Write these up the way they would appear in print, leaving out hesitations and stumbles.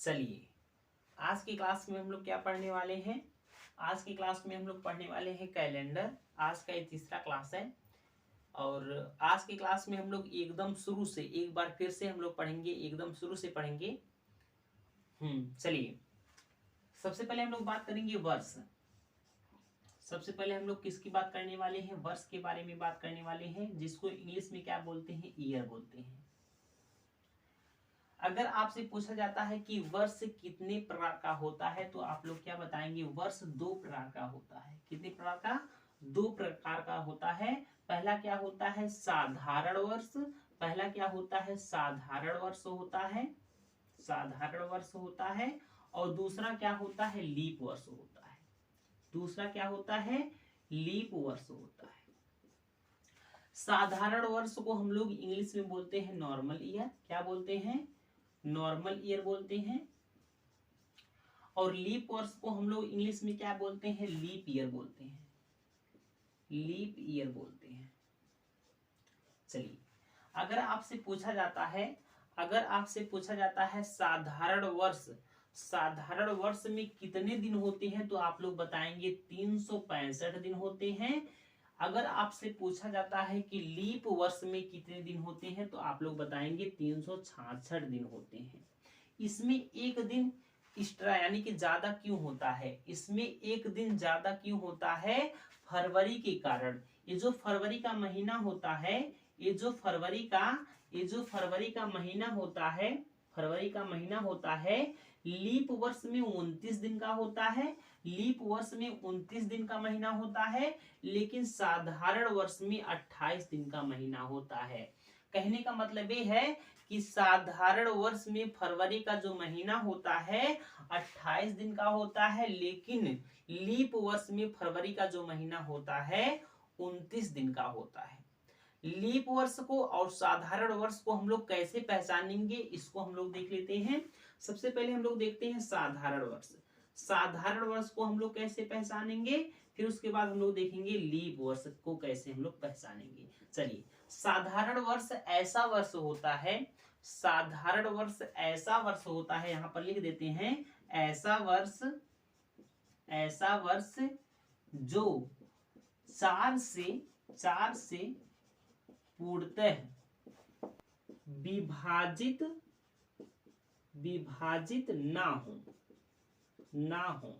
चलिए, आज की क्लास में हम लोग क्या पढ़ने वाले हैं। आज की क्लास में हम लोग पढ़ने वाले हैं कैलेंडर। आज का ये तीसरा क्लास है और आज की क्लास में हम लोग एकदम शुरू से एक बार फिर से हम लोग पढ़ेंगे, एकदम शुरू से पढ़ेंगे। चलिए, सबसे पहले हम लोग बात करेंगे वर्ष। सबसे पहले हम लोग किसकी बात करने वाले हैं? वर्ष के बारे में बात करने वाले हैं, जिसको इंग्लिश में क्या बोलते हैं? ईयर बोलते हैं। अगर आपसे पूछा जाता है कि वर्ष कितने प्रकार का होता है, तो आप लोग क्या बताएंगे? वर्ष 2 प्रकार का होता है। कितने प्रकार का? 2 प्रकार का होता है। पहला क्या होता है? साधारण वर्ष। पहला क्या होता है? साधारण वर्ष होता है, साधारण वर्ष होता है। और दूसरा क्या होता है? लीप वर्ष होता है। दूसरा क्या होता है? लीप वर्ष होता है। साधारण वर्ष को हम लोग इंग्लिश में बोलते हैं नॉर्मल ईयर। क्या बोलते हैं? नॉर्मल ईयर बोलते हैं। और लीप वर्ष को हम लोग इंग्लिश में क्या बोलते हैं? लीप ईयर बोलते हैं। लीप ईयर बोलते हैं। चलिए, अगर आपसे पूछा जाता है, अगर आपसे पूछा जाता है साधारण वर्ष, साधारण वर्ष में कितने दिन होते हैं, तो आप लोग बताएंगे 365 दिन होते हैं। अगर आपसे पूछा जाता है कि लीप वर्ष में कितने दिन होते हैं, तो आप लोग बताएंगे 366 दिन होते हैं। इसमें एक दिन एक्स्ट्रा यानी कि ज्यादा क्यों होता है? इसमें एक दिन ज्यादा क्यों होता है? फरवरी के कारण। ये जो फरवरी का महीना होता है, ये जो फरवरी का महीना होता है, फरवरी का महीना होता है, लीप वर्ष में 29 दिन का होता है। लीप वर्ष में 29 दिन का महीना होता है, लेकिन साधारण वर्ष में 28 दिन का महीना होता है। कहने का मतलब ये है कि साधारण वर्ष में फरवरी का जो महीना होता है 28 दिन का होता है, लेकिन लीप वर्ष में फरवरी का जो महीना होता है 29 दिन का होता है। लीप वर्ष को और साधारण वर्ष को हम लोग कैसे पहचानेंगे, इसको हम लोग देख लेते हैं। सबसे पहले हम लोग देखते हैं साधारण वर्ष। साधारण वर्ष को हम लोग कैसे पहचानेंगे, फिर उसके बाद हम लोग देखेंगे लीप वर्ष को कैसे हम लोग पहचानेंगे। चलिए, साधारण वर्ष ऐसा वर्ष होता है, साधारण वर्ष ऐसा वर्ष होता है, यहां पर लिख देते हैं, ऐसा वर्ष जो चार से पूर्णतः विभाजित ना हो।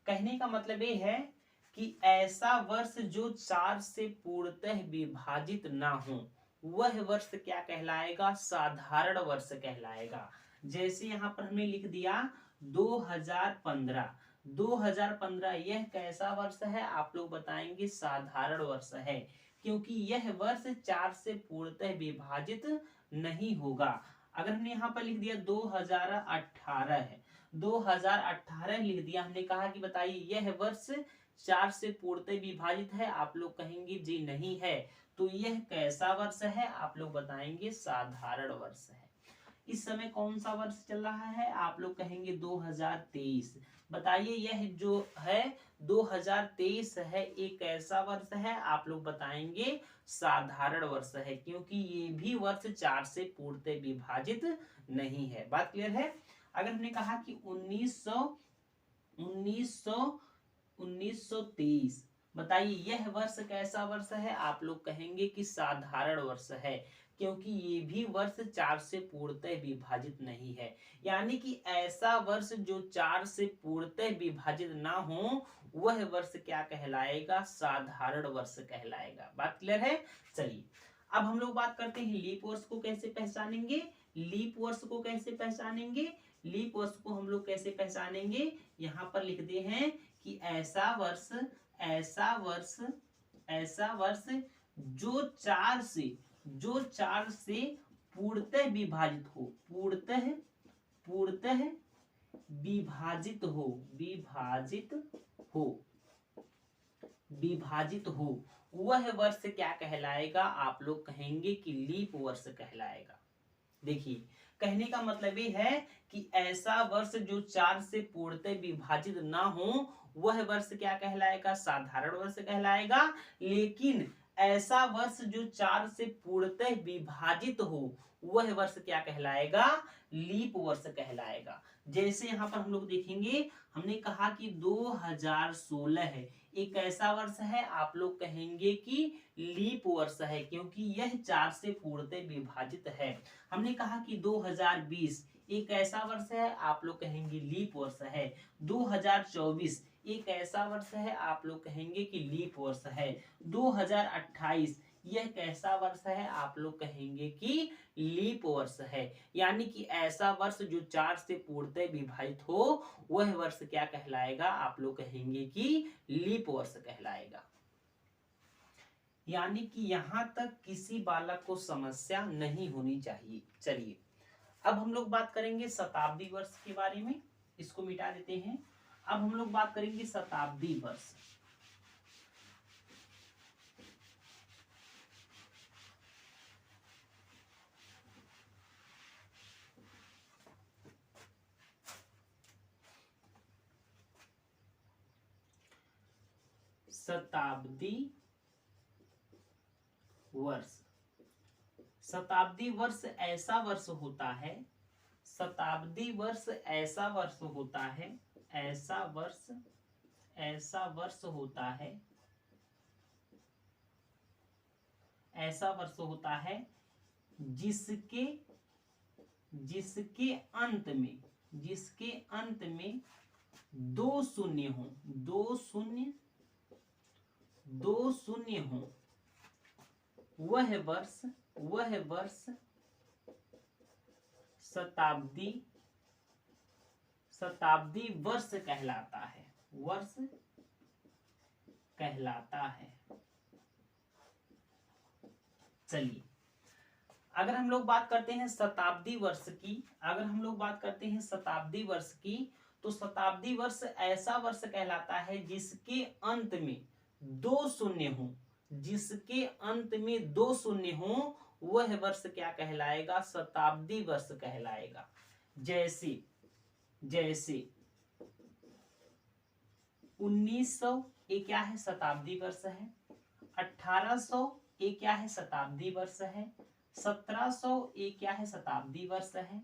कहने का मतलब ये है कि ऐसा वर्ष जो 4 से पूर्णतः विभाजित ना हो, वह वर्ष क्या कहलाएगा? साधारण वर्ष कहलाएगा। जैसे यहाँ पर हमने लिख दिया 2015। 2015 यह कैसा वर्ष है? आप लोग बताएंगे साधारण वर्ष है, क्योंकि यह वर्ष 4 से पूर्णतः विभाजित नहीं होगा। अगर हमने यहाँ पर लिख दिया 2018 है, 2018 लिख दिया, हमने कहा कि बताइए यह वर्ष 4 से पूर्णतः विभाजित है, आप लोग कहेंगे जी नहीं है, तो यह कैसा वर्ष है? आप लोग बताएंगे साधारण वर्ष है। इस समय कौन सा वर्ष चल रहा है? आप लोग कहेंगे 2023। बताइए यह जो है 2023 है, एक ऐसा वर्ष है? आप लोग बताएंगे साधारण वर्ष है, क्योंकि ये भी वर्ष 4 से पूर्णतः विभाजित नहीं है। बात क्लियर है? अगर हमने कहा कि 1923, बताइए यह वर्ष कैसा वर्ष है? आप लोग कहेंगे कि साधारण वर्ष है, क्योंकि ये भी वर्ष 4 से पूर्णतः विभाजित नहीं है। यानी कि ऐसा वर्ष जो 4 से पूर्णतः विभाजित ना हो, वह वर्ष क्या कहलाएगा? साधारण वर्ष कहलाएगा। बात क्लियर है? चलिए, अब हम लोग बात करते हैं लीप वर्ष को कैसे पहचानेंगे। लीप वर्ष को कैसे पहचानेंगे? लीप वर्ष को हम लोग कैसे पहचानेंगे? यहाँ पर लिख दे हैं कि ऐसा वर्ष जो 4 से पूर्णतः विभाजित हो, वह वर्ष क्या कहलाएगा? आप लोग कहेंगे कि लीप वर्ष कहलाएगा। देखिए, कहने का मतलब ये है कि ऐसा वर्ष जो 4 से पूर्णतः विभाजित ना हो, वह वर्ष क्या कहलाएगा? साधारण वर्ष कहलाएगा। लेकिन ऐसा वर्ष जो 4 से पूर्णतः विभाजित हो, वह वर्ष क्या कहलाएगा, लीप वर्ष कहलाएगा। जैसे यहाँ पर हम लोग देखेंगे, हमने कहा कि 2016 है, एक ऐसा वर्ष है, आप लोग कहेंगे कि लीप वर्ष है, क्योंकि यह 4 से पूर्णतः विभाजित है। हमने कहा कि 2020 एक ऐसा वर्ष है, आप लोग कहेंगे लीप वर्ष है। 2024 एक ऐसा वर्ष है, आप लोग कहेंगे कि लीप वर्ष है। 2028 यह कैसा वर्ष है, आप लोग कहेंगे कि लीप वर्ष है। यानी कि ऐसा वर्ष जो 4 से पूर्णतः विभाजित हो, वह वर्ष क्या कहलाएगा, आप लोग कहेंगे कि लीप वर्ष कहलाएगा। यानी कि यहां तक किसी बालक को समस्या नहीं होनी चाहिए। चलिए अब हम लोग बात करेंगे शताब्दी वर्ष के बारे में, इसको मिटा देते हैं। अब हम लोग बात करेंगे शताब्दी वर्ष। शताब्दी वर्ष, शताब्दी वर्ष ऐसा वर्ष होता है, शताब्दी वर्ष ऐसा वर्ष होता है, ऐसा वर्ष होता है, ऐसा वर्ष होता है जिसके अंत में 2 शून्य हो, 2 शून्य हो, वह वर्ष शताब्दी वर्ष कहलाता है, वर्ष कहलाता है। चलिए अगर हम लोग बात करते हैं शताब्दी वर्ष की, तो शताब्दी वर्ष ऐसा वर्ष कहलाता है जिसके अंत में 2 शून्य हो, जिसके अंत में 2 शून्य हो, वह वर्ष क्या कहलाएगा, शताब्दी वर्ष कहलाएगा। जैसे 1900 ये क्या है, शताब्दी वर्ष है। 1800 ये क्या है, शताब्दी वर्ष है। 1700 ये क्या है, शताब्दी वर्ष है।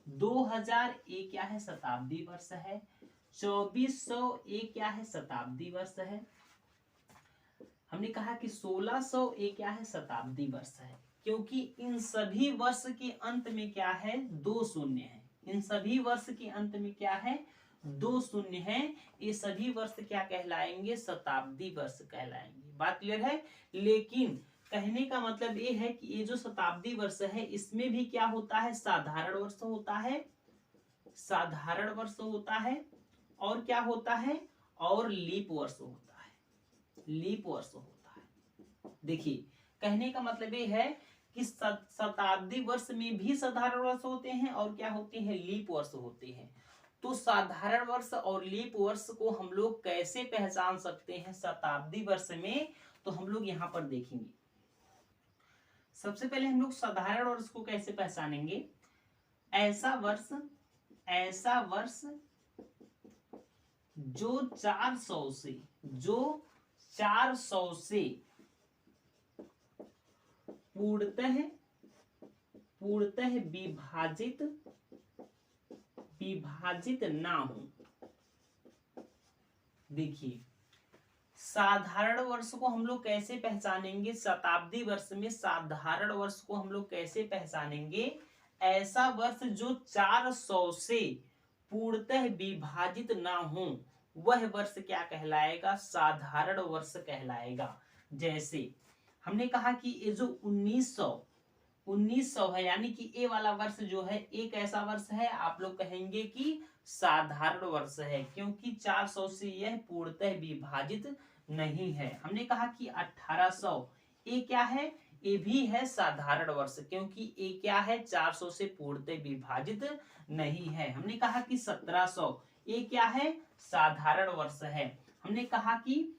2000 ये क्या है, शताब्दी वर्ष है। 2400 ये क्या है, शताब्दी वर्ष है। हमने कहा कि 1600 ये क्या है, शताब्दी वर्ष है, क्योंकि इन सभी वर्ष के अंत में क्या है, 2 शून्य है। इन सभी वर्ष के अंत में क्या है, 2 शून्य है। ये सभी वर्ष क्या कहलाएंगे, शताब्दी वर्ष कहलाएंगे। बात क्लियर है। लेकिन कहने का मतलब ये है कि ये जो शताब्दी वर्ष है, इसमें भी क्या होता है, साधारण वर्ष होता है, साधारण वर्ष होता है, और क्या होता है, और लीप वर्ष होता है, लीप वर्ष होता है। देखिए कहने का मतलब ये है कि शताब्दी वर्ष में भी साधारण वर्ष होते हैं और क्या होते हैं, लीप वर्ष होते हैं। तो साधारण वर्ष और लीप वर्ष को हम लोग कैसे पहचान सकते हैं शताब्दी वर्ष में, तो हम लोग यहाँ पर देखेंगे। सबसे पहले हम लोग साधारण वर्ष को कैसे पहचानेंगे, ऐसा वर्ष जो 400 से पूर्णतः विभाजित ना हो। देखिए साधारण वर्ष को हम लोग कैसे पहचानेंगे, शताब्दी वर्ष में साधारण वर्ष को हम लोग कैसे पहचानेंगे, ऐसा वर्ष जो 400 से पूर्णतः विभाजित ना हो, वह वर्ष क्या कहलाएगा, साधारण वर्ष कहलाएगा। जैसे हमने कहा कि ये जो 1900 है, यानी कि ये वाला वर्ष जो है एक ऐसा वर्ष है, आप लोग कहेंगे कि साधारण वर्ष है, क्योंकि 400 से यह पूर्णतः विभाजित नहीं है। हमने कहा कि 1800 ये क्या है, ये भी है साधारण वर्ष, क्योंकि ये क्या है, 400 से पूर्णतः विभाजित नहीं है। हमने कहा कि 1700 ये क्या है, साधारण वर्ष है। हमने कहा कि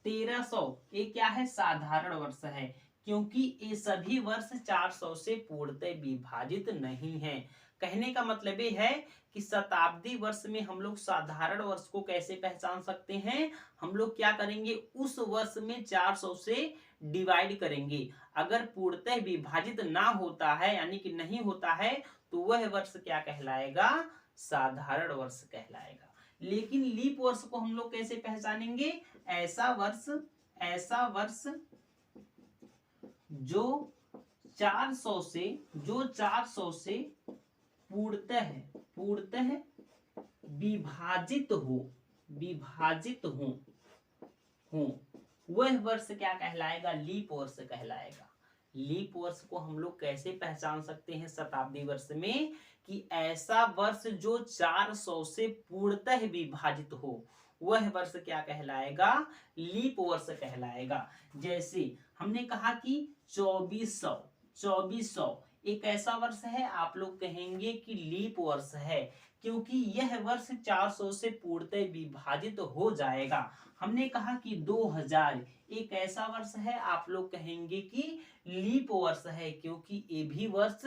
1300 ये क्या है, साधारण वर्ष है, क्योंकि ये सभी वर्ष 400 से पूर्णतः विभाजित नहीं है। कहने का मतलब ये है कि शताब्दी वर्ष में हम लोग साधारण वर्ष को कैसे पहचान सकते हैं, हम लोग क्या करेंगे, उस वर्ष में 400 से डिवाइड करेंगे, अगर पूर्णतः विभाजित ना होता है यानी कि नहीं होता है, तो वह वर्ष क्या कहलाएगा? साधारण वर्ष कहलाएगा। लेकिन लीप वर्ष को हम लोग कैसे पहचानेंगे? ऐसा वर्ष जो 400 से पूर्णतः विभाजित हो वह वर्ष क्या कहलाएगा? लीप वर्ष कहलाएगा। लीप वर्ष को हम लोग कैसे पहचान सकते हैं शताब्दी वर्ष में? कि ऐसा वर्ष जो 400 से पूर्णतः विभाजित हो वह वर्ष क्या कहलाएगा? लीप वर्ष कहलाएगा। जैसे हमने कहा कि 2400 एक ऐसा वर्ष है, आप लोग कहेंगे कि लीप वर्ष है, क्योंकि यह वर्ष 400 से पूर्णतः विभाजित हो जाएगा। हमने कहा कि 2000 एक ऐसा वर्ष है, आप लोग कहेंगे कि लीप वर्ष है, क्योंकि ये भी वर्ष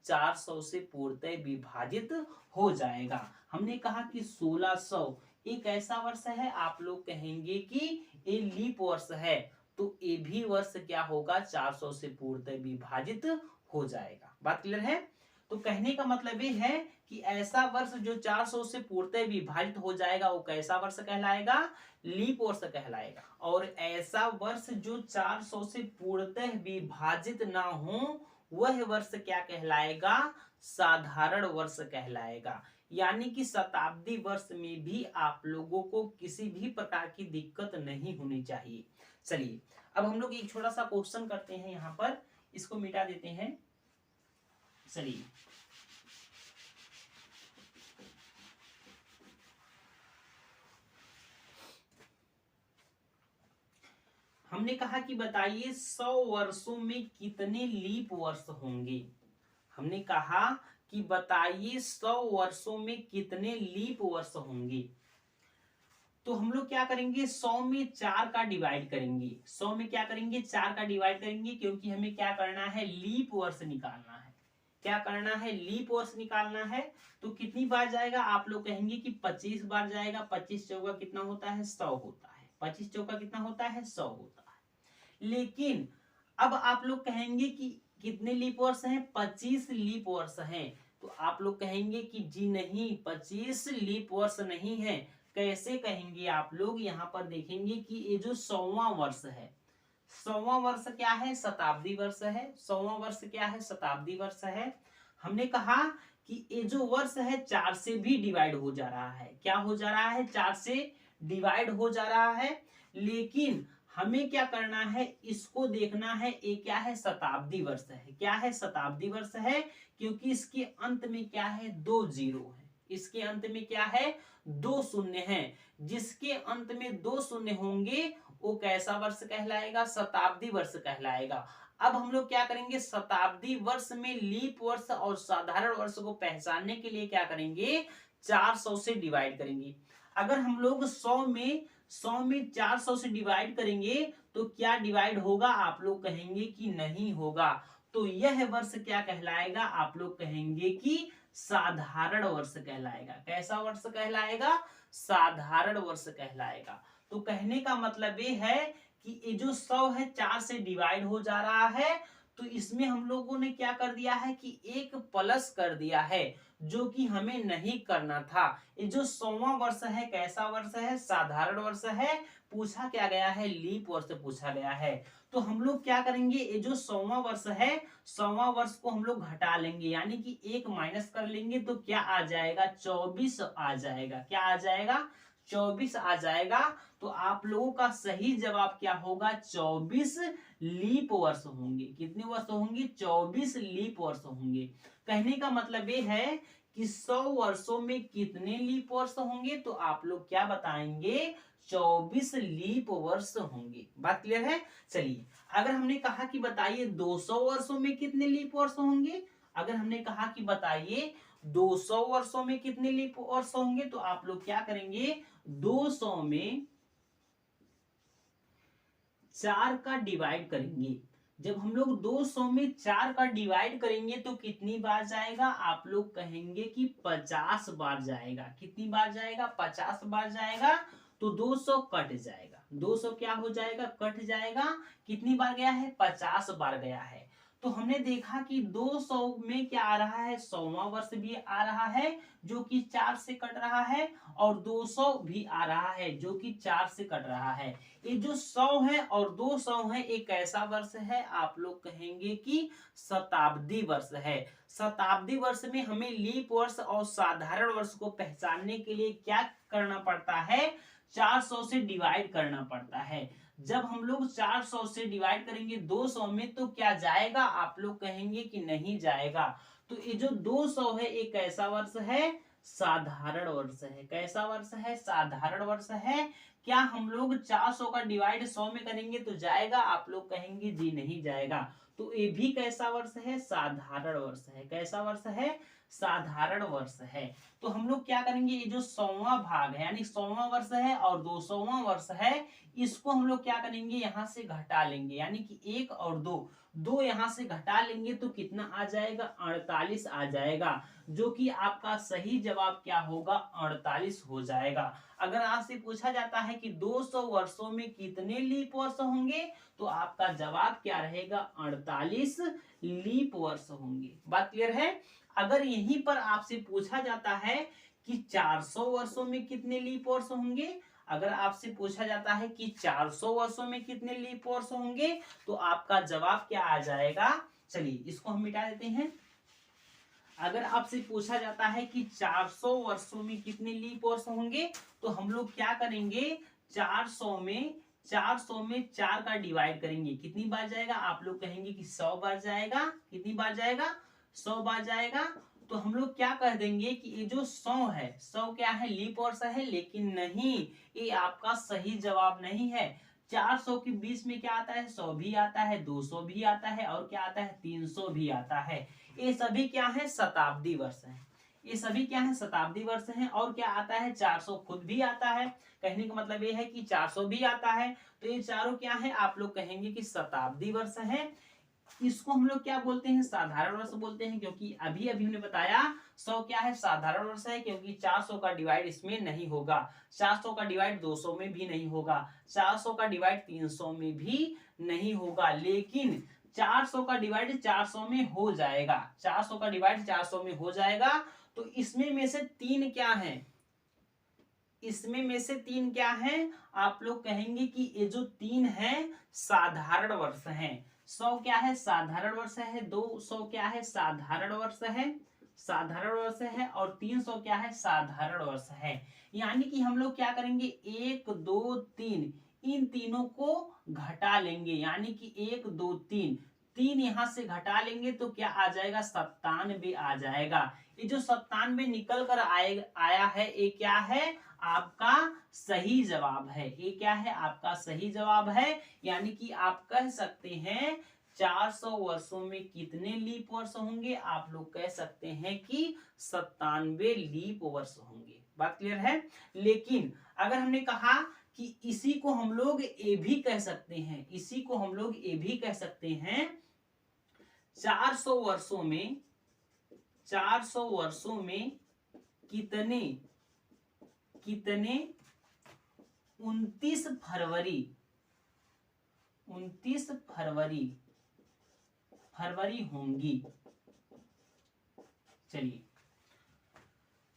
400 से पूर्णतः विभाजित हो जाएगा। हमने कहा कि 1600 एक ऐसा वर्ष है, आप लोग कहेंगे कि ये लीप वर्ष है, तो ये भी वर्ष क्या होगा? 400 से पूर्णतः विभाजित हो जाएगा। बात क्लियर है? तो कहने का मतलब ये है कि ऐसा वर्ष जो 400 से पूर्णतः विभाजित हो जाएगा वो कैसा वर्ष कहलाएगा? लीप वर्ष कहलाएगा। और ऐसा वर्ष जो 400 से पूर्णतः विभाजित ना हो वह वर्ष क्या कहलाएगा? साधारण वर्ष कहलाएगा। यानी कि शताब्दी वर्ष में भी आप लोगों को किसी भी प्रकार की दिक्कत नहीं होनी चाहिए। चलिए अब हम लोग एक छोटा सा क्वेश्चन करते हैं, यहाँ पर इसको मिटा देते हैं। चलिए हमने कहा कि बताइए 100 वर्षों में कितने लीप वर्ष होंगे? हमने कहा कि बताइए 100 वर्षों में कितने लीप वर्ष होंगे? तो हम लोग क्या करेंगे? 100 में 4 का डिवाइड करेंगे। 100 में क्या करेंगे? 4 का डिवाइड करेंगे, क्योंकि हमें क्या करना है? लीप वर्ष निकालना है। क्या करना है? लीप वर्ष निकालना है। तो कितनी बार जाएगा? आप लोग कहेंगे कि 25 बार जाएगा। 25 चौका कितना होता है? 100 होता है। 25 चौका कितना होता है? 100 होता है। लेकिन अब आप लोग कहेंगे कि कितने लीप वर्ष हैं? 25 लीप वर्ष हैं। तो आप लोग कहेंगे कि जी नहीं, 25 लीप वर्ष नहीं है। कैसे कहेंगे आप लोग? यहाँ पर देखेंगे कि ये जो 100वां वर्ष है, 100वां वर्ष क्या है? शताब्दी वर्ष है। 100वां वर्ष क्या है? शताब्दी वर्ष है। हमने कहा कि ये जो वर्ष है 4 से भी डिवाइड हो जा रहा है। क्या हो जा रहा है? 4 से डिवाइड हो जा रहा है। लेकिन हमें क्या करना है? इसको देखना है ये क्या है? शताब्दी वर्ष है। क्या है? शताब्दी वर्ष है, क्योंकि इसके अंत में क्या है? 2 जीरो है। इसके अंत में क्या है? 2 शून्य है। जिसके अंत में 2 शून्य होंगे वो कैसा वर्ष कहलाएगा? शताब्दी वर्ष कहलाएगा। अब हम लोग क्या करेंगे? शताब्दी वर्ष में लीप वर्ष और साधारण वर्ष को पहचानने के लिए क्या करेंगे? 400 से डिवाइड करेंगे। अगर हम लोग 100 में 400 से डिवाइड करेंगे तो क्या डिवाइड होगा? आप लोग कहेंगे कि नहीं होगा। तो यह वर्ष क्या कहलाएगा? आप लोग कहेंगे कि साधारण वर्ष कहलाएगा। कैसा वर्ष कहलाएगा? साधारण वर्ष कहलाएगा। तो कहने का मतलब ये है कि ये जो 100 है 4 से डिवाइड हो जा रहा है, तो इसमें हम लोगों ने क्या कर दिया है कि एक प्लस कर दिया है, जो कि हमें नहीं करना था। ये जो 100वां वर्ष है कैसा वर्ष है? साधारण वर्ष है। पूछा क्या गया है? लीप वर्ष पूछा गया है। तो हम लोग क्या करेंगे? ये जो 100वां वर्ष है 100वां वर्ष को हम लोग घटा लेंगे, यानी कि एक माइनस कर लेंगे, तो क्या आ जाएगा? 24 आ जाएगा। क्या आ जाएगा? 24 आ जाएगा। तो आप लोगों का सही जवाब क्या होगा? 24 लीप वर्ष होंगे। कितने वर्ष होंगे? 24 लीप वर्ष होंगे। कहने का मतलब ये है कि 100 वर्षों में कितने लीप वर्ष होंगे? तो आप लोग क्या बताएंगे? 24 लीप वर्ष होंगे। बात क्लियर है? चलिए, अगर हमने कहा कि बताइए 200 वर्षों में कितने लीप वर्ष होंगे, अगर हमने कहा कि बताइए 200 वर्षों में कितने लीप वर्ष होंगे, तो आप लोग क्या करेंगे? 200 में 4 का डिवाइड करेंगे। जब हम लोग 200 में 4 का डिवाइड करेंगे तो कितनी बार जाएगा? आप लोग कहेंगे कि 50 बार जाएगा। कितनी बार जाएगा? 50 बार जाएगा। तो 200 कट जाएगा, 200 क्या हो जाएगा, कट जाएगा। कितनी बार गया है, 50 बार गया है। तो हमने देखा कि 200 में क्या आ रहा है, 100वां वर्ष भी आ रहा है जो कि 4 से कट रहा है, और 200 भी आ रहा है जो कि 4 से कट रहा है। ये जो 100 है और 200 है, एक कैसा वर्ष है, आप लोग कहेंगे कि शताब्दी वर्ष है। शताब्दी वर्ष में हमें लीप वर्ष और साधारण वर्ष को पहचानने के लिए क्या करना पड़ता है, 400 से डिवाइड करना पड़ता है। जब हम लोग 400 से डिवाइड करेंगे 200 में तो क्या जाएगा, आप लोग कहेंगे कि नहीं जाएगा। तो ये जो 200 है एक कैसा वर्ष है, साधारण वर्ष है। कैसा वर्ष है, साधारण वर्ष है। क्या हम लोग 400 का डिवाइड 100 में करेंगे तो जाएगा, आप लोग कहेंगे जी नहीं जाएगा। तो ये भी कैसा वर्ष है, साधारण वर्ष है। कैसा वर्ष है, साधारण वर्ष है। तो हम लोग क्या करेंगे, ये जो 100वां भाग है यानी 100वां वर्ष है और 200वां वर्ष है, इसको हम लोग क्या करेंगे, यहाँ से घटा लेंगे, यानी कि 1 और 2 यहाँ से घटा लेंगे तो कितना आ जाएगा, 48 आ जाएगा, जो कि आपका सही जवाब क्या होगा, 48 हो जाएगा। अगर आपसे पूछा जाता है कि 200 वर्षों में कितने लीप वर्ष होंगे, तो आपका जवाब क्या रहेगा, 48 लीप वर्ष होंगे। बात क्लियर है। अगर यहीं पर आपसे पूछा जाता है कि 400 वर्षों में कितने लीप वर्ष होंगे, अगर आपसे पूछा जाता है कि 400 वर्षों में कितने लीप वर्ष होंगे, तो आपका जवाब क्या आ जाएगा, चलिए इसको हम मिटा देते हैं। अगर आपसे पूछा जाता है कि 400 वर्षों में कितने लीप वर्ष होंगे, तो हम लोग क्या करेंगे, 400 में 4 का डिवाइड करेंगे, कितनी बार जाएगा, आप लोग कहेंगे कि 100 बार जाएगा। कितनी बार जाएगा, 100 बार जाएगा। तो हम लोग क्या कह देंगे कि ये जो 100 है, 100 क्या है, लीप वर्ष है, लेकिन नहीं, ये आपका सही जवाब नहीं है। 400 के बीच में क्या आता है, 100 भी आता है, 200 भी आता है, और क्या आता है, 300 भी आता है। ये सभी क्या है, शताब्दी वर्ष है। ये सभी क्या है, शताब्दी वर्ष हैं। और क्या आता है, 400 खुद भी आता है। कहने का मतलब ये है कि 400 भी आता है। तो ये चारों क्या है, आप लोग कहेंगे कि शताब्दी वर्ष है। इसको हम लोग क्या बोलते हैं, साधारण वर्ष बोलते हैं, क्योंकि अभी अभी हमने बताया 100 क्या है, साधारण वर्ष है, क्योंकि 400 का डिवाइड इसमें नहीं होगा, 400 का डिवाइड 200 में भी नहीं होगा, 400 का डिवाइड 300 में भी नहीं होगा, लेकिन 400 का डिवाइड 400 में हो जाएगा। 400 का डिवाइड 400 में हो जाएगा। तो इसमें में से 3 क्या है, इसमें में से 3 क्या है, आप लोग कहेंगे कि ये जो 3 है साधारण वर्ष है। 100 क्या है, साधारण वर्ष है। 200 क्या है, साधारण वर्ष है, साधारण वर्ष है। और 300 क्या है, साधारण वर्ष है। यानी कि हम लोग क्या करेंगे, 1 2 3 इन तीनों को घटा लेंगे, यानी कि 1 2 3 यहां से घटा लेंगे तो क्या आ जाएगा, 97 आ जाएगा। ये जो 97 निकल कर आया है, ये क्या है, आपका सही जवाब है। ये क्या है, आपका सही जवाब है। यानी कि आप कह सकते हैं 400 वर्षों में कितने लीप वर्ष होंगे, आप लोग कह सकते हैं कि 97 लीप वर्ष होंगे। बात क्लियर है। लेकिन अगर हमने कहा कि इसी को हम लोग ये भी कह सकते हैं, इसी को हम लोग ये भी कह सकते हैं 400 वर्षों में, 400 वर्षों में कितने 29 फरवरी, 29 फरवरी होंगी। चलिए,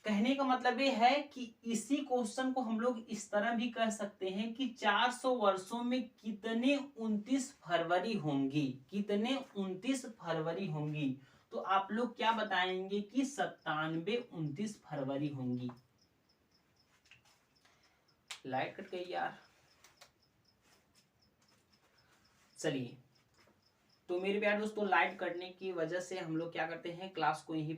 कहने का मतलब ये है कि इसी क्वेश्चन को हम लोग इस तरह भी कह सकते हैं कि 400 वर्षों में कितने 29 फरवरी होंगी, कितने 29 फरवरी होंगी। तो आप लोग क्या बताएंगे कि 97 29 फरवरी होंगी। लाइट कट गई यार। चलिए, तो मेरे प्यारे दोस्तों, लाइट कटने की वजह से हम लोग क्या करते हैं, क्लास को यहीं